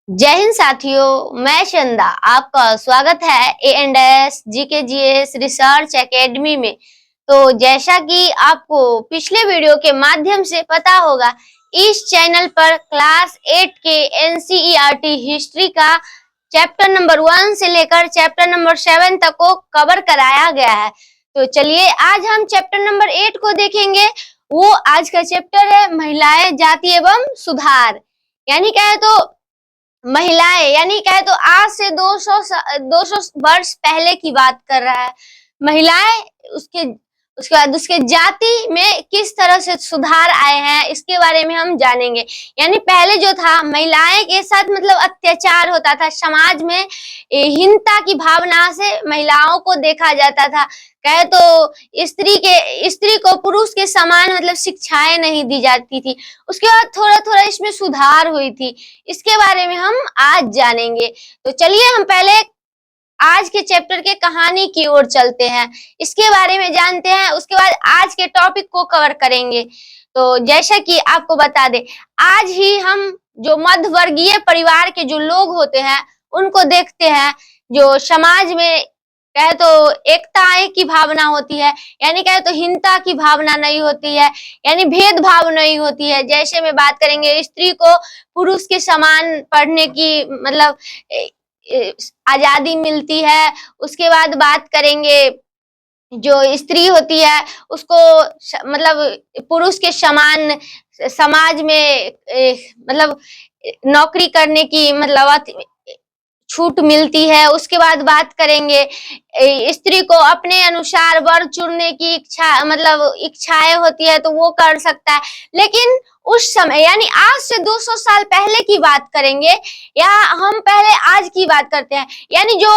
जय हिंद साथियों, मैं चंदा आपका स्वागत है A&S GKGS रिसर्च एकेडमी में। तो जैसा कि आपको पिछले वीडियो के माध्यम से पता होगा, इस चैनल पर क्लास 8 के NCERT हिस्ट्री का चैप्टर नंबर 1 से लेकर चैप्टर नंबर 7 तक को कवर कराया गया है। तो चलिए आज हम चैप्टर नंबर 8 को देखेंगे। वो आज का चैप्टर है महिलाएं, जाति एवं सुधार। यानी क्या है तो महिलाएं, यानी कहे तो आज से 200 वर्ष पहले की बात कर रहा है। महिलाएं, उसके उसके बाद उसके जाति में किस तरह से सुधार आए हैं, इसके बारे में हम जानेंगे। यानी पहले जो था, महिलाएं के साथ मतलब अत्याचार होता था समाज में। हीनता की भावना से महिलाओं को देखा जाता था। कहे तो स्त्री को पुरुष के समान मतलब शिक्षाएं नहीं दी जाती थी। उसके बाद थोड़ा थोड़ा इसमें सुधार हुई थी। इसके बारे में हम आज जानेंगे। तो चलिए हम पहले आज के चैप्टर के कहानी की ओर चलते हैं, इसके बारे में जानते हैं। उसके बाद आज के टॉपिक को कवर करेंगे। तो जैसा कि आपको बता दे, आज ही हम जो मध्य वर्गीय परिवार के जो लोग होते हैं उनको देखते हैं, जो समाज में कहे तो एकता की भावना होती है, यानी कहे तो हीनता की भावना नहीं होती है, यानी भेदभाव नहीं होती है। जैसे में बात करेंगे, स्त्री को पुरुष के समान पढ़ने की मतलब आजादी मिलती है। उसके बाद बात करेंगे, जो स्त्री होती है उसको मतलब पुरुष के समान समाज में मतलब नौकरी करने की मतलब छूट मिलती है। उसके बाद बात करेंगे, स्त्री को अपने अनुसार वर चुनने की इच्छाएं होती है तो वो कर सकता है। लेकिन उस समय यानी आज से 200 साल पहले की बात करेंगे, या हम पहले आज की बात करते हैं। यानी जो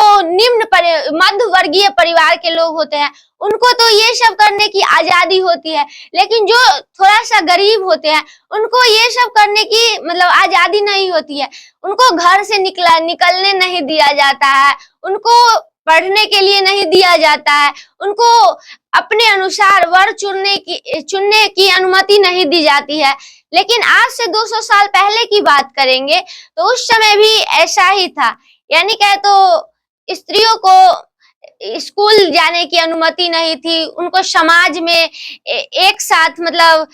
मध्य वर्गीय परिवार के लोग होते हैं उनको तो ये सब करने की आजादी होती है, लेकिन जो थोड़ा सा गरीब होते हैं उनको ये सब करने की मतलब आजादी नहीं होती है। उनको घर से निकलने नहीं दिया जाता है, उनको पढ़ने के लिए नहीं दिया जाता है, उनको अपने अनुसार वर चुनने की अनुमति नहीं दी जाती है। लेकिन आज से 200 साल पहले की बात करेंगे तो उस समय भी ऐसा ही था। यानी कहे तो स्त्रियों को स्कूल जाने की अनुमति नहीं थी, उनको समाज में एक साथ मतलब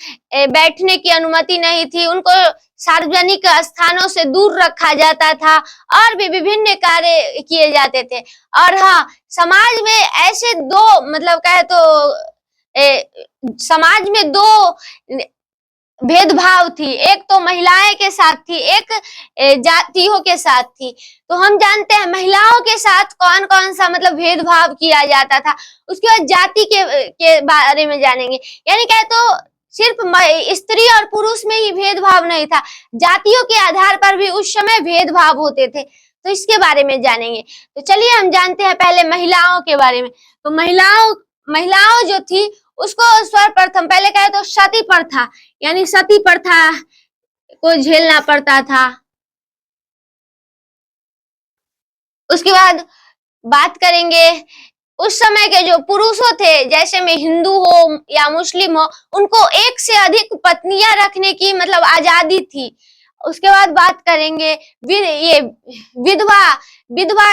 बैठने की अनुमति नहीं थी, उनको सार्वजनिक स्थानों से दूर रखा जाता था और भी विभिन्न कार्य किए जाते थे। और हाँ, समाज में ऐसे दो मतलब कहे तो समाज में दो भेदभाव थी, एक तो महिलाएं के साथ थी, एक जातियों के साथ थी। तो हम जानते हैं महिलाओं के साथ कौन कौन सा मतलब भेदभाव किया जाता था। उसके बाद जाति के बारे में जानेंगे। यानी क्या तो सिर्फ स्त्री और पुरुष में ही भेदभाव नहीं था, जातियों के आधार पर भी उस समय भेदभाव होते थे। तो इसके बारे में जानेंगे। तो चलिए हम जानते हैं पहले महिलाओं के बारे में। तो महिलाओं जो थी उसको सर्वप्रथम पहले कहे तो सती प्रथा, यानी सती प्रथा को झेलना पड़ता था। उसके बाद बात करेंगे, उस समय के जो पुरुषों थे, जैसे में हिंदू हो या मुस्लिम हो, उनको एक से अधिक पत्नियां रखने की मतलब आजादी थी। उसके बाद बात करेंगे ये विधवा विधवा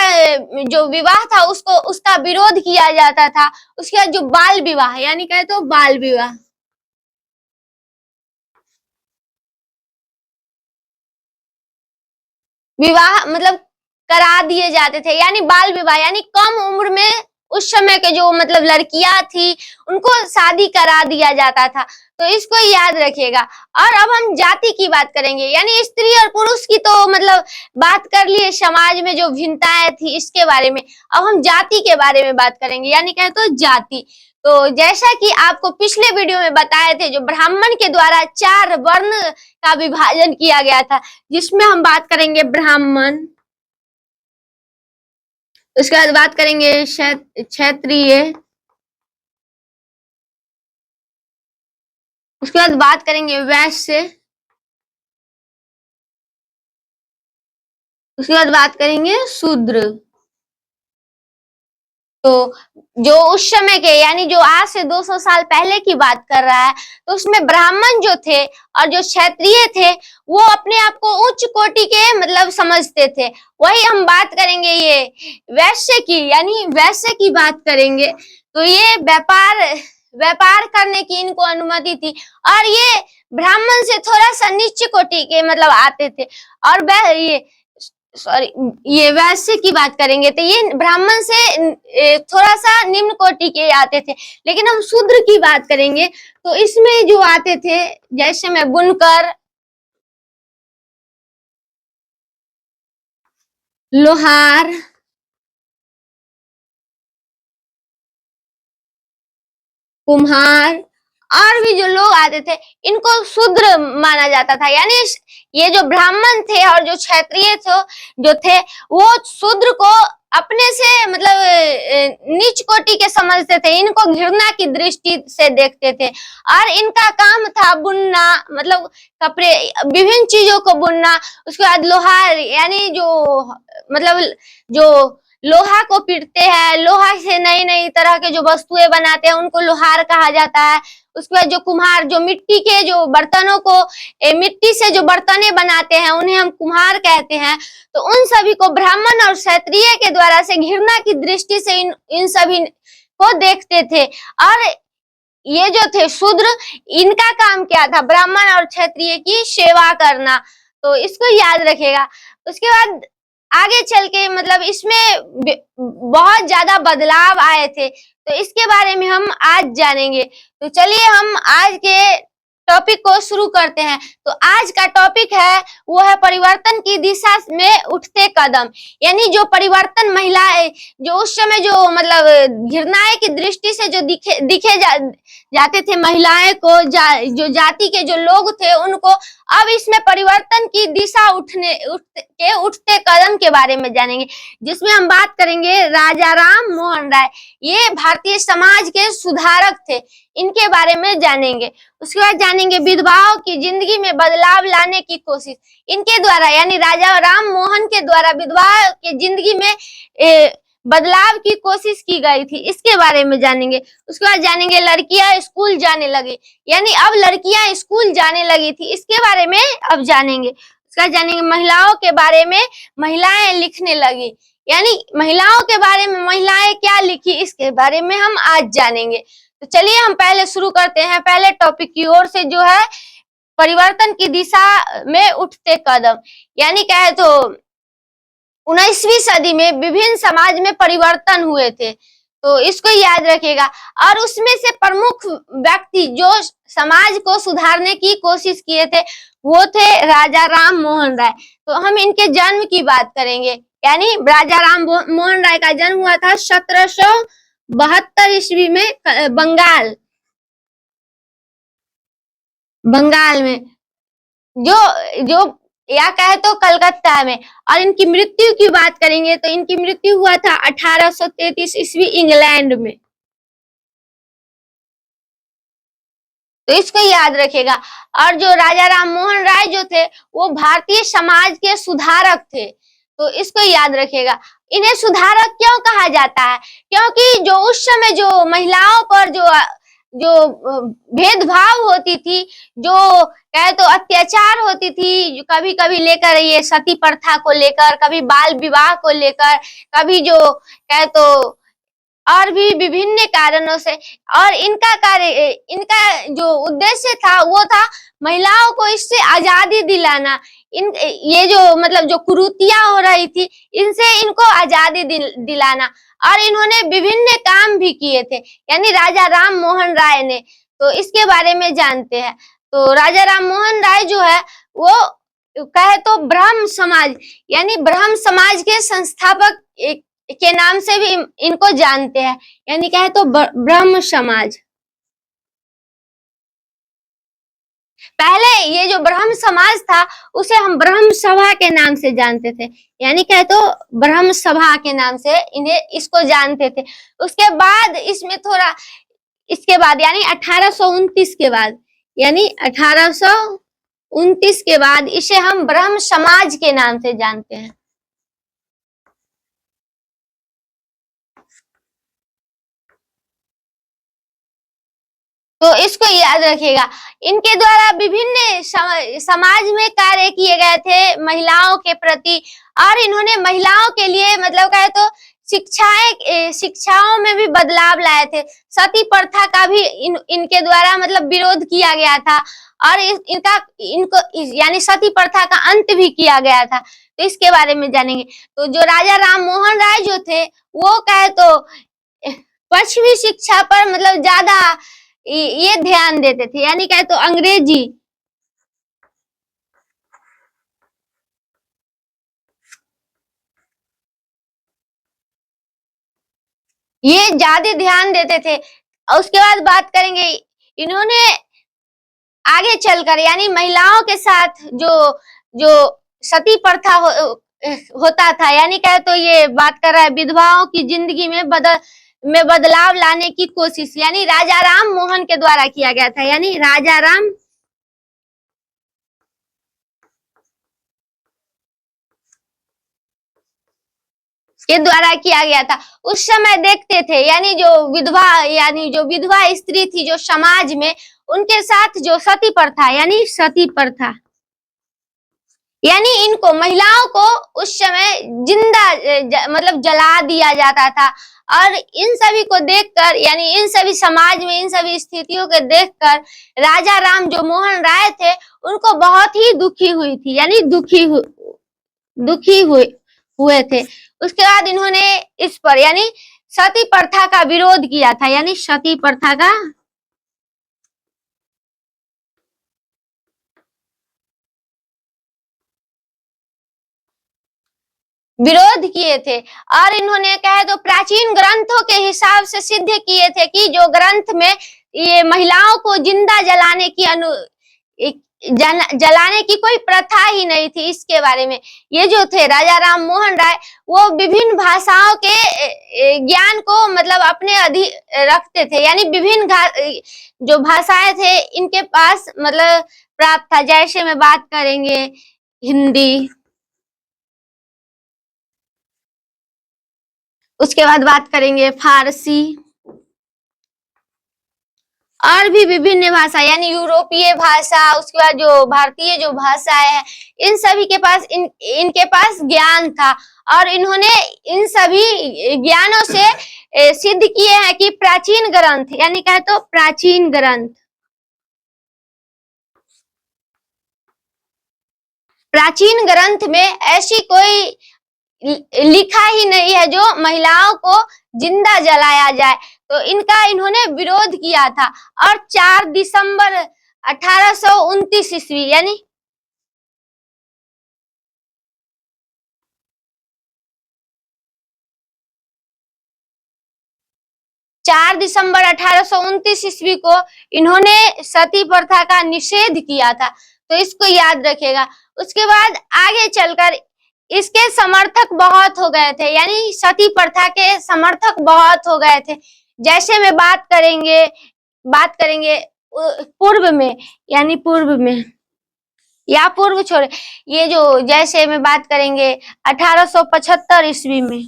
जो विवाह था उसको उसका विरोध किया जाता था। उसके बाद जो बाल विवाह, यानी कहे तो बाल विवाह विवाह मतलब करा दिए जाते थे, यानी बाल विवाह, यानी कम उम्र में उस समय के जो मतलब लड़कियां थी उनको शादी करा दिया जाता था। तो इसको याद रखिएगा। और अब हम जाति की बात करेंगे, यानी स्त्री और पुरुष की तो मतलब बात कर लिए, समाज में जो भिन्नताएं थी इसके बारे में। अब हम जाति के बारे में बात करेंगे, यानी कहें तो जाति। तो जैसा कि आपको पिछले वीडियो में बताए थे, जो ब्राह्मण के द्वारा 4 वर्ण का विभाजन किया गया था, जिसमें हम बात करेंगे ब्राह्मण, उसके बाद बात करेंगे क्षत्रिय, उसके बाद बात करेंगे वैश्य, उसके बाद बात करेंगे शूद्र। तो जो उस समय के यानी जो आज से 200 साल पहले की बात कर रहा है, तो उसमें ब्राह्मण जो थे और जो क्षत्रिय थे वो अपने आप को उच्च कोटि के मतलब समझते थे। वही हम बात करेंगे ये वैश्य की, यानी वैश्य की बात करेंगे। तो ये व्यापार करने की इनको अनुमति थी और ये ब्राह्मण से थोड़ा सा नीचे कोटि के मतलब आते थे। और ये वैश्य की बात करेंगे तो ये ब्राह्मण से थोड़ा सा निम्न कोटि के आते थे। लेकिन हम शूद्र की बात करेंगे तो इसमें जो आते थे, जैसे में बुनकर, लोहार, कुम्हार और भी जो लोग आते थे इनको शूद्र माना जाता था। यानी ये जो ब्राह्मण थे और जो क्षत्रिय जो थे वो शूद्र को अपने से मतलब नीच कोटि के समझते थे, इनको घृणा की दृष्टि से देखते थे। और इनका काम था बुनना, मतलब कपड़े, विभिन्न चीजों को बुनना। उसके बाद लोहार, यानी जो मतलब जो लोहा को पीटते हैं, लोहा से नई नई तरह के जो वस्तुएं बनाते हैं उनको लोहार कहा जाता है। उसके बाद जो कुम्हार, जो मिट्टी के जो बर्तनों को मिट्टी से जो बर्तनें बनाते हैं उन्हें हम कुम्हार कहते हैं। तो उन सभी को ब्राह्मण और क्षत्रिय के द्वारा से घृणा की दृष्टि से इन सभी को देखते थे। और ये जो थे शूद्र, इनका काम क्या था? ब्राह्मण और क्षत्रिय की सेवा करना। तो इसको याद रखेगा। उसके बाद आगे चल के मतलब इसमें बहुत ज्यादा बदलाव आए थे, तो इसके बारे में हम आज जानेंगे। तो चलिए हम आज के टॉपिक को शुरू करते हैं। तो आज का टॉपिक है वो है परिवर्तन की दिशा में उठते कदम। यानी जो परिवर्तन महिलाएं जो उस समय जो मतलब घृणा की दृष्टि से जो दिखे जाते थे महिलाएं को, जो जाति के जो लोग थे उनको, अब इसमें परिवर्तन की दिशा उठते कदम के बारे में जानेंगे, जिसमें हम बात करेंगे राजा राम मोहन राय। ये भारतीय समाज के सुधारक थे, इनके बारे में जानेंगे। उसके बाद जानेंगे विधवाओं की जिंदगी में बदलाव लाने की कोशिश इनके द्वारा, यानी राजा राम मोहन के द्वारा विधवा की जिंदगी में बदलाव की कोशिश की गई थी, इसके बारे में जानेंगे। उसके बाद जानेंगे लड़कियां स्कूल जाने लगी, यानी अब लड़कियां स्कूल जाने लगी थी, इसके बारे में अब जानेंगे। उसके बाद जानेंगे महिलाओं के बारे में, महिलाएं लिखने लगी, यानी महिलाओं के बारे में महिलाएं क्या लिखी इसके बारे में हम आज जानेंगे। तो चलिए हम पहले शुरू करते हैं पहले टॉपिक की ओर से, जो है परिवर्तन की दिशा में उठते कदम। यानी क्या है, तो 19वीं सदी में विभिन्न समाज में परिवर्तन हुए थे, तो इसको याद रखिएगा। और उसमें से प्रमुख व्यक्ति जो समाज को सुधारने की कोशिश किए थे वो थे राजा राम मोहन राय। तो हम इनके जन्म की बात करेंगे, यानी राजा राम मोहन राय का जन्म हुआ था 1772 ईस्वी में बंगाल में, जो या कहे तो कलकत्ता में। और इनकी मृत्यु की बात करेंगे तो इनकी मृत्यु हुआ था 1833 ईस्वी इंग्लैंड में, तो इसको याद रखेगा। और जो राजा राम मोहन राय जो थे वो भारतीय समाज के सुधारक थे, तो इसको याद रखेगा। इन्हें सुधारक क्यों कहा जाता है? क्योंकि जो उस समय जो महिलाओं पर जो भेदभाव होती थी, जो कहे तो अत्याचार होती थी, कभी कभी लेकर ये सती प्रथा को लेकर, कभी बाल विवाह को लेकर, कभी जो कहे तो और भी विभिन्न कारणों से। और इनका जो उद्देश्य था वो था महिलाओं को इससे आजादी दिलाना। ये जो मतलब जो कुरीतियां हो रही थी इनसे इनको आजादी दिलाना। और इन्होंने विभिन्न काम भी किए थे, यानी राजा राम मोहन राय ने। तो इसके बारे में जानते हैं। तो राजा राम मोहन राय जो है वो कहे तो ब्रह्म समाज, यानी ब्रह्म समाज के संस्थापक के नाम से भी इनको जानते हैं, यानी कहे तो ब्रह्म समाज। पहले ये जो ब्रह्म समाज था उसे हम ब्रह्म सभा के नाम से जानते थे, यानी कहे तो ब्रह्म सभा के नाम से इसको जानते थे। उसके बाद इसमें थोड़ा, इसके बाद यानी 1829 के बाद, यानी 1829 के बाद इसे हम ब्रह्म समाज के नाम से जानते हैं। तो इसको याद रखिएगा। इनके द्वारा विभिन्न समाज में कार्य किए गए थे महिलाओं के प्रति, और इन्होंने महिलाओं के लिए मतलब कहे तो शिक्षाओं में भी बदलाव लाए थे। सती प्रथा का भी इनके द्वारा मतलब विरोध किया गया था, और इनको यानी सती प्रथा का अंत भी किया गया था। तो इसके बारे में जानेंगे। तो जो राजा राम मोहन राय जो थे, वो कहे तो पश्चिमी शिक्षा पर मतलब ज्यादा ये ध्यान देते थे, यानी कहे तो अंग्रेजी, ये ज्यादा ध्यान देते थे। और उसके बाद बात करेंगे, इन्होंने आगे चलकर यानी महिलाओं के साथ जो जो सती प्रथा होता था, यानी कहे तो ये बात कर रहा है विधवाओं की जिंदगी में बदलाव लाने की कोशिश, यानी राजा राम मोहन के द्वारा किया गया था, यानी राजा राम के द्वारा किया गया था। उस समय देखते थे यानी जो विधवा स्त्री थी जो समाज में, उनके साथ जो सती प्रथा यानी सती प्रथा, यानी इनको महिलाओं को उस समय जिंदा मतलब जला दिया जाता था। और इन सभी को देखकर यानी इन सभी समाज में इन सभी स्थितियों को देखकर राजा राम जो मोहन राय थे, उनको बहुत ही दुखी हुई थी, यानी दुखी हुए थे। उसके बाद इन्होंने इस पर यानी सती प्रथा का विरोध किया था, यानी सती प्रथा का विरोध किए थे। और इन्होंने कहे तो प्राचीन ग्रंथों के हिसाब से सिद्ध किए थे कि जो ग्रंथ में ये महिलाओं को जिंदा जलाने की कोई प्रथा ही नहीं थी। इसके बारे में ये जो थे राजा राम मोहन राय, वो विभिन्न भाषाओं के ज्ञान को मतलब अपने अधीन रखते थे, यानी विभिन्न जो भाषाएं थे इनके पास मतलब प्राप्त था। जैसे में बात करेंगे हिंदी, उसके बाद बात करेंगे फारसी, और भी विभिन्न भाषा यानी यूरोपीय भाषा, उसके बाद जो भारतीय जो भाषा है, इन सभी के पास इनके पास ज्ञान था। और इन्होंने इन सभी ज्ञानों से सिद्ध किए हैं कि प्राचीन ग्रंथ यानी कहे तो प्राचीन ग्रंथ में ऐसी कोई लिखा ही नहीं है जो महिलाओं को जिंदा जलाया जाए। तो इनका इन्होंने विरोध किया था। और 4 दिसंबर 1829 ईस्वी यानी 4 दिसंबर 1829 ईस्वी को इन्होंने सती प्रथा का निषेध किया था। तो इसको याद रखेगा। उसके बाद आगे चलकर इसके समर्थक बहुत हो गए थे, यानी सती प्रथा के समर्थक बहुत हो गए थे। जैसे में बात करेंगे पूर्व में, यानी पूर्व में या पूर्व छोड़े, ये जो जैसे में बात करेंगे 1875 ईस्वी में,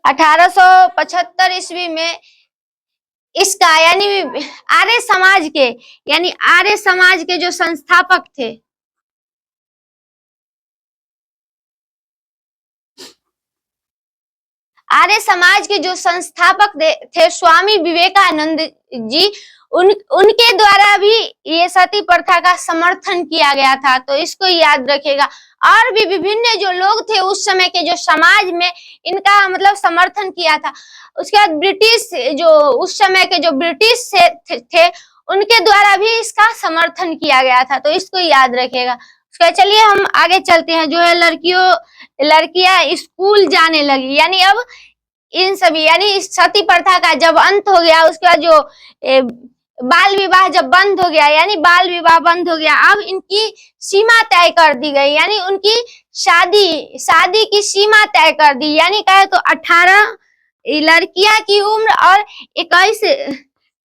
1875 ईस्वी में इसका यानी आर्य समाज के जो संस्थापक थे, आर्य समाज के जो संस्थापक थे स्वामी विवेकानंद जी, उनके द्वारा भी ये सती प्रथा का समर्थन किया गया था। तो इसको याद रखेगा। और भी विभिन्न जो लोग थे उस समय के जो समाज में इनका मतलब समर्थन किया था। उसके बाद ब्रिटिश जो उस समय के जो ब्रिटिश थे उनके द्वारा भी इसका समर्थन किया गया था। तो इसको याद रखेगा। उसके चलिए हम आगे चलते हैं। जो है लड़कियां स्कूल जाने लगी, यानी अब इन सभी यानी सती प्रथा का जब अंत हो गया, उसके बाद जो बाल विवाह जब बंद हो गया, यानी बाल विवाह बंद हो गया, अब इनकी सीमा तय कर दी गई, यानी उनकी शादी की सीमा तय कर दी। यानी कहे तो 18 लड़कियां की उम्र और 21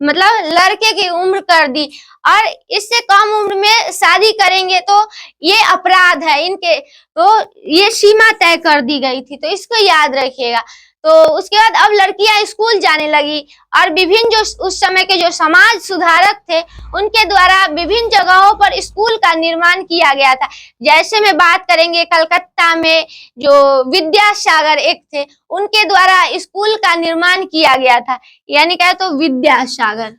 मतलब लड़के की उम्र कर दी, और इससे कम उम्र में शादी करेंगे तो ये अपराध है इनके, तो ये सीमा तय कर दी गई थी, तो इसको याद रखिएगा। तो उसके बाद अब लड़कियां स्कूल जाने लगी, और विभिन्न जो उस समय के जो समाज सुधारक थे उनके द्वारा विभिन्न जगहों पर स्कूल का निर्माण किया गया था। जैसे में बात करेंगे कलकत्ता में जो विद्यासागर एक थे, उनके द्वारा स्कूल का निर्माण किया गया था, यानी क्या तो विद्यासागर।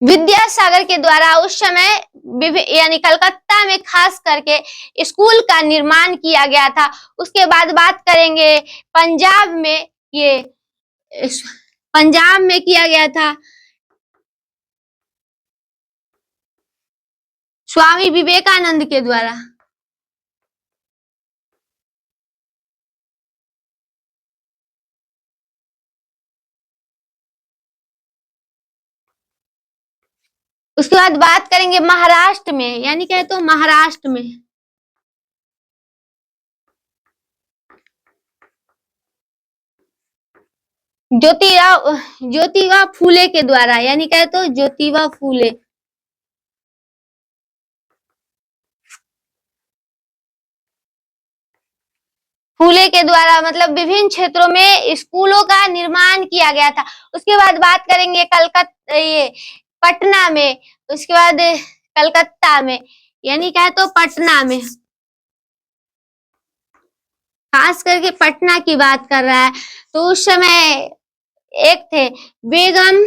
विद्यासागर के द्वारा उस समय यानी कलकत्ता में खास करके स्कूल का निर्माण किया गया था। उसके बाद बात करेंगे पंजाब में, ये पंजाब में किया गया था स्वामी विवेकानंद के द्वारा। उसके बाद बात करेंगे महाराष्ट्र में, यानी क्या तो महाराष्ट्र में ज्योतिबा फूले के द्वारा, यानी क्या तो ज्योतिबा फूले। फूले के द्वारा मतलब विभिन्न क्षेत्रों में स्कूलों का निर्माण किया गया था। उसके बाद बात करेंगे कलकत्ता, ये पटना में, उसके बाद कलकत्ता में, यानी क्या तो पटना में, खास करके पटना की बात कर रहा है। तो उस समय एक थे बेगम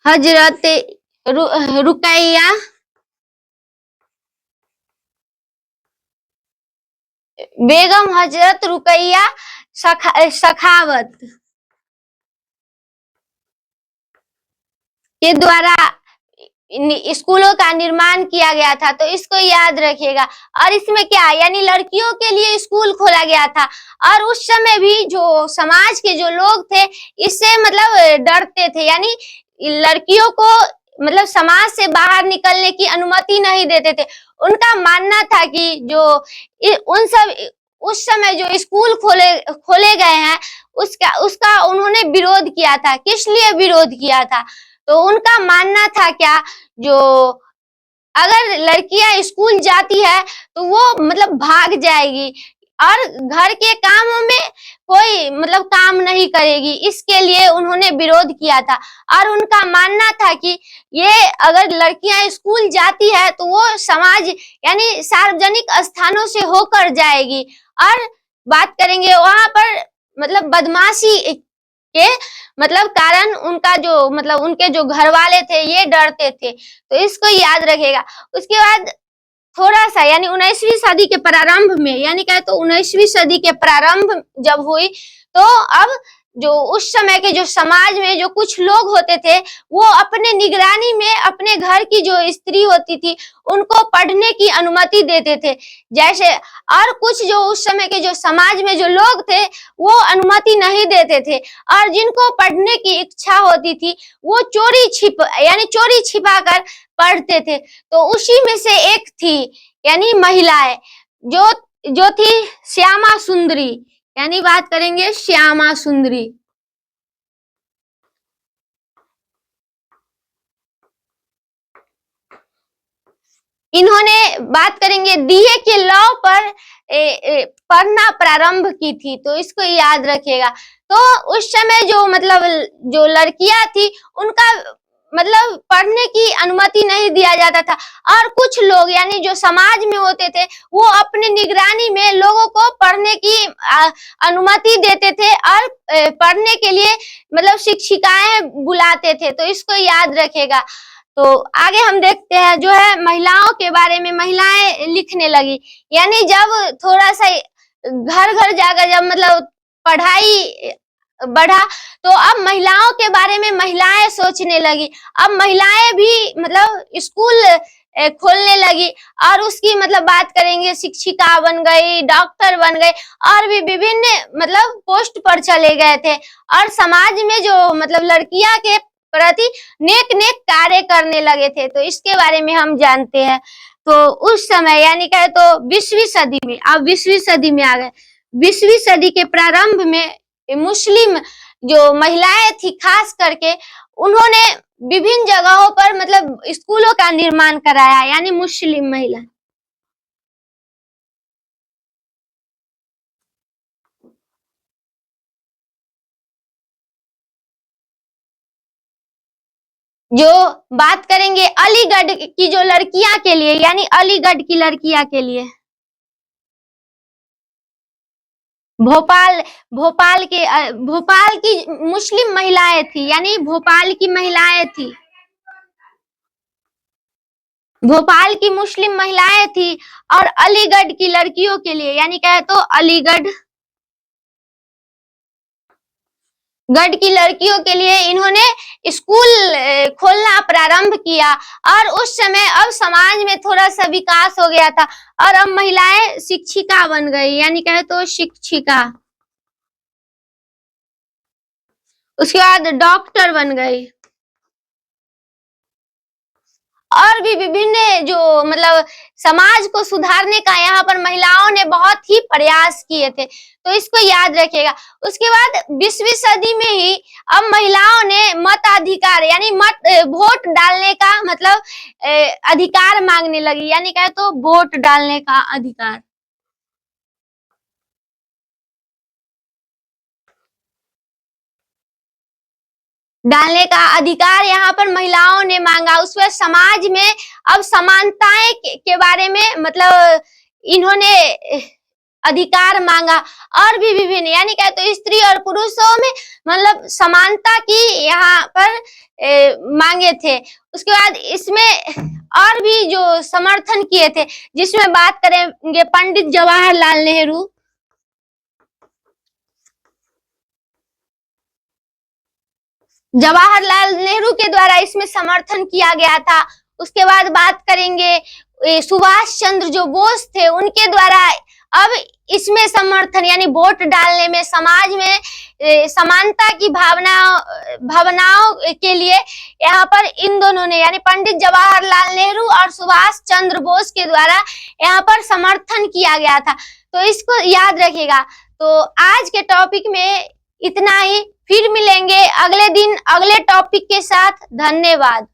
हजरत रुकैया बेगम हजरत रुकैया सखावत के द्वारा स्कूलों का निर्माण किया गया था, तो इसको याद रखिएगा। और इसमें क्या यानी लड़कियों के लिए स्कूल खोला गया था, और उस समय भी जो समाज के जो लोग थे इससे मतलब डरते थे, यानी लड़कियों को मतलब समाज से बाहर निकलने की अनुमति नहीं देते थे। उनका मानना था कि जो उन सब उस समय जो स्कूल खोले गए हैं उसका उन्होंने विरोध किया था। किस लिए विरोध किया था? तो उनका मानना था क्या, जो अगर लड़कियां स्कूल जाती है तो वो मतलब भाग जाएगी और घर के कामों में कोई मतलब काम नहीं करेगी, इसके लिए उन्होंने विरोध किया था। और उनका मानना था कि ये अगर लड़कियां स्कूल जाती है तो वो समाज यानी सार्वजनिक स्थानों से होकर जाएगी, और बात करेंगे वहां पर मतलब बदमाशी के मतलब कारण उनका जो मतलब उनके जो घर वाले थे ये डरते थे, तो इसको याद रखेगा। उसके बाद थोड़ा सा यानी 19वीं सदी के प्रारंभ में, यानी क्या तो 19वीं सदी के प्रारंभ जब हुई तो अब जो उस समय के जो समाज में जो कुछ लोग होते थे वो अपने निगरानी में अपने घर की जो स्त्री होती थी उनको पढ़ने की अनुमति देते थे। जैसे और कुछ जो उस समय के जो समाज में जो लोग थे वो अनुमति नहीं देते थे, और जिनको पढ़ने की इच्छा होती थी वो चोरी छिपा कर पढ़ते थे। तो उसी में से एक थी यानी महिलाएं जो थी श्यामा सुंदरी, यानी बात करेंगे श्यामा सुंदरी। इन्होंने बात करेंगे डीए के लॉ पर पढ़ना प्रारंभ की थी, तो इसको याद रखिएगा। तो उस समय जो मतलब जो लड़कियां थी उनका मतलब पढ़ने की अनुमति नहीं दिया जाता था, और कुछ लोग यानी जो समाज में होते थे वो अपनी निगरानी में लोगों को पढ़ने की अनुमति देते थे, और पढ़ने के लिए मतलब शिक्षिकाएं बुलाते थे, तो इसको याद रखेगा। तो आगे हम देखते हैं जो है महिलाओं के बारे में, महिलाएं लिखने लगी, यानी जब थोड़ा सा घर घर जाकर जब मतलब पढ़ाई बढ़ा तो अब महिलाओं के बारे में महिलाएं सोचने लगी। अब महिलाएं भी मतलब स्कूल खोलने लगी, और उसकी मतलब बात करेंगे शिक्षिका बन गई, डॉक्टर बन गई, और भी विभिन्न मतलब पोस्ट पर चले गए थे। और समाज में जो मतलब लड़कियां के प्रति नेक नेक कार्य करने लगे थे। तो इसके बारे में हम जानते हैं। तो उस समय यानी कहे तो 20वीं सदी में, अब 20वीं सदी में आ गए। 20वीं सदी के प्रारंभ में मुस्लिम जो महिलाएं थी खास करके, उन्होंने विभिन्न जगहों पर मतलब स्कूलों का निर्माण कराया, यानी मुस्लिम महिला। जो बात करेंगे अलीगढ़ की जो लड़कियां के लिए, यानी अलीगढ़ की लड़कियां के लिए, भोपाल की मुस्लिम महिलाएं थी, यानी भोपाल की महिलाएं थी, भोपाल की मुस्लिम महिलाएं थी। और अलीगढ़ की लड़कियों के लिए, यानी कहे तो अलीगढ़ की लड़कियों के लिए इन्होंने स्कूल खोलना प्रारंभ किया। और उस समय अब समाज में थोड़ा सा विकास हो गया था और अब महिलाएं शिक्षिका बन गई, यानी कहे तो शिक्षिका। उसके बाद डॉक्टर बन गई। और भी विभिन्न जो मतलब समाज को सुधारने का यहाँ पर महिलाओं ने बहुत ही प्रयास किए थे, तो इसको याद रखिएगा। उसके बाद 20वीं सदी में ही अब महिलाओं ने मताधिकार, यानी वोट डालने का मतलब अधिकार मांगने लगी, यानी कहे तो वोट डालने का अधिकार। डालने का अधिकार यहाँ पर महिलाओं ने मांगा। उस पर समाज में अब समानताएं के बारे में मतलब इन्होंने अधिकार मांगा। और भी विभिन्न, यानी क्या तो स्त्री और पुरुषों में मतलब समानता की यहाँ पर मांगे थे। उसके बाद इसमें और भी जो समर्थन किए थे, जिसमें बात करेंगे पंडित जवाहरलाल नेहरू। जवाहरलाल नेहरू के द्वारा इसमें समर्थन किया गया था। उसके बाद बात करेंगे सुभाष चंद्र जो बोस थे, उनके द्वारा अब इसमें समर्थन, यानी वोट डालने में समाज में समानता की भावनाओं के लिए यहाँ पर इन दोनों ने, यानी पंडित जवाहरलाल नेहरू और सुभाष चंद्र बोस के द्वारा यहाँ पर समर्थन किया गया था। तो इसको याद रखिएगा। तो आज के टॉपिक में इतना ही, फिर मिलेंगे अगले दिन अगले टॉपिक के साथ। धन्यवाद।